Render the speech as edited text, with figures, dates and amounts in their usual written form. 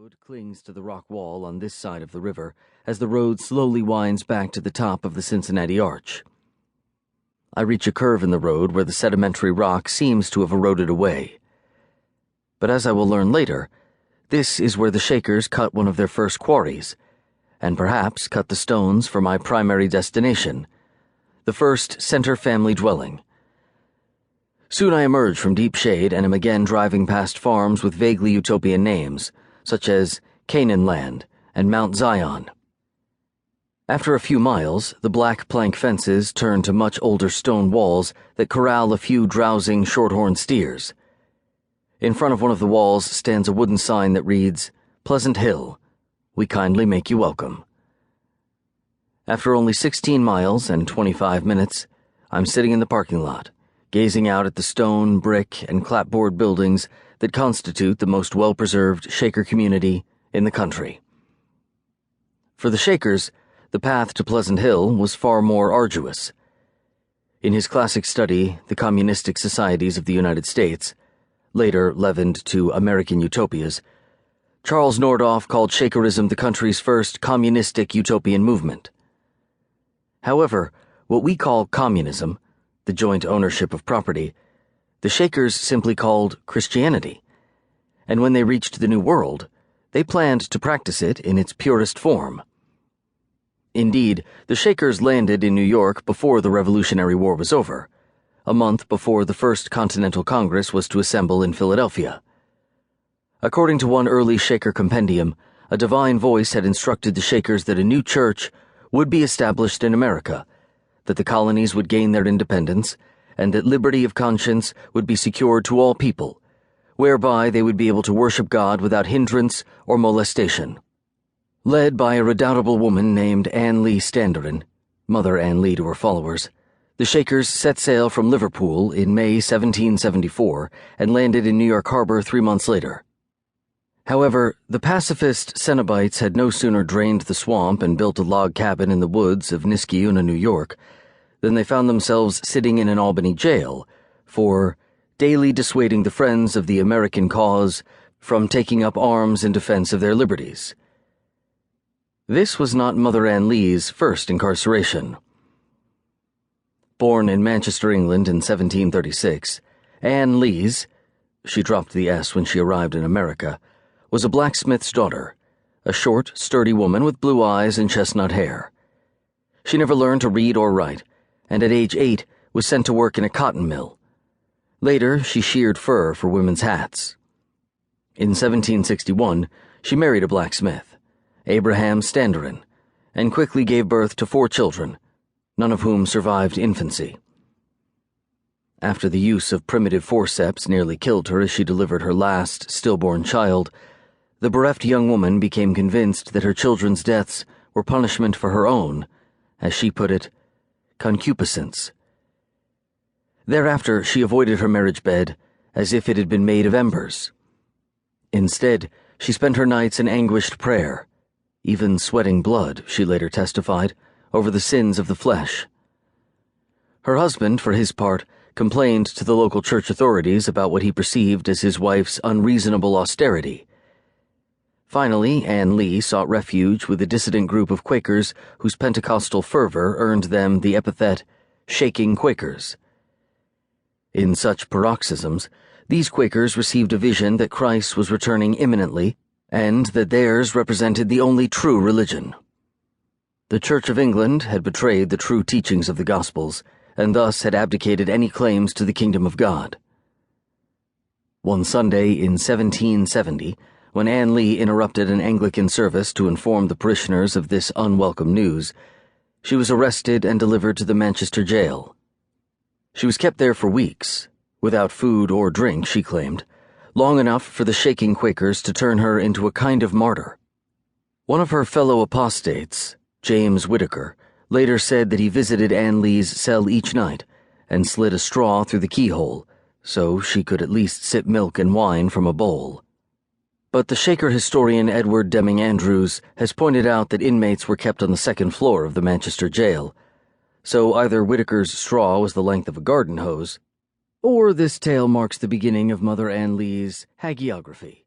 road clings to the rock wall on this side of the river as the road slowly winds back to the top of the Cincinnati Arch. I reach a curve in the road where the sedimentary rock seems to have eroded away. But as I will learn later, this is where the Shakers cut one of their first quarries, and perhaps cut the stones for my primary destination, the first center family dwelling. Soon I emerge from deep shade and am again driving past farms with vaguely utopian names, such as Canaan Land and Mount Zion. After a few miles, the black plank fences turn to much older stone walls that corral a few drowsing shorthorn steers. In front of one of the walls stands a wooden sign that reads, "Pleasant Hill, we kindly make you welcome." After only 16 miles and 25 minutes, I'm sitting in the parking lot, gazing out at the stone, brick, and clapboard buildings that constitute the most well-preserved Shaker community in the country. For the Shakers, the path to Pleasant Hill was far more arduous. In his classic study, The Communistic Societies of the United States, later leavened to American Utopias, Charles Nordhoff called Shakerism the country's first communistic utopian movement. However, what we call communism, the joint ownership of property, the Shakers simply called Christianity, and when they reached the New World, they planned to practice it in its purest form. Indeed, the Shakers landed in New York before the Revolutionary War was over, a month before the First Continental Congress was to assemble in Philadelphia. According to one early Shaker compendium, a divine voice had instructed the Shakers that a new church would be established in America, that the colonies would gain their independence, and that liberty of conscience would be secured to all people, whereby they would be able to worship God without hindrance or molestation. Led by a redoubtable woman named Anne Lee Standerin, Mother Anne Lee to her followers, the Shakers set sail from Liverpool in May 1774 and landed in New York Harbor 3 months later. However, the pacifist Cenobites had no sooner drained the swamp and built a log cabin in the woods of Niskayuna, New York, than they found themselves sitting in an Albany jail for daily dissuading the friends of the American cause from taking up arms in defense of their liberties. This was not Mother Anne Lee's first incarceration. Born in Manchester, England in 1736, Anne Lees, she dropped the S when she arrived in America, was a blacksmith's daughter, a short, sturdy woman with blue eyes and chestnut hair. She never learned to read or write, and at age 8 was sent to work in a cotton mill. Later, she sheared fur for women's hats. In 1761, she married a blacksmith, Abraham Standerin, and quickly gave birth to 4 children, none of whom survived infancy. After the use of primitive forceps nearly killed her as she delivered her last stillborn child, the bereft young woman became convinced that her children's deaths were punishment for her own, as she put it, concupiscence. Thereafter, she avoided her marriage bed as if it had been made of embers. Instead, she spent her nights in anguished prayer, even sweating blood, she later testified, over the sins of the flesh. Her husband, for his part, complained to the local church authorities about what he perceived as his wife's unreasonable austerity. Finally, Anne Lee sought refuge with a dissident group of Quakers whose Pentecostal fervor earned them the epithet Shaking Quakers. In such paroxysms, these Quakers received a vision that Christ was returning imminently and that theirs represented the only true religion. The Church of England had betrayed the true teachings of the Gospels and thus had abdicated any claims to the kingdom of God. One Sunday in 1770, when Anne Lee interrupted an Anglican service to inform the parishioners of this unwelcome news, she was arrested and delivered to the Manchester jail. She was kept there for weeks, without food or drink, she claimed, long enough for the Shaking Quakers to turn her into a kind of martyr. One of her fellow apostates, James Whittaker, later said that he visited Anne Lee's cell each night and slid a straw through the keyhole so she could at least sip milk and wine from a bowl. But the Shaker historian Edward Deming Andrews has pointed out that inmates were kept on the 2nd floor of the Manchester jail, so either Whittaker's straw was the length of a garden hose, or this tale marks the beginning of Mother Anne Lee's hagiography.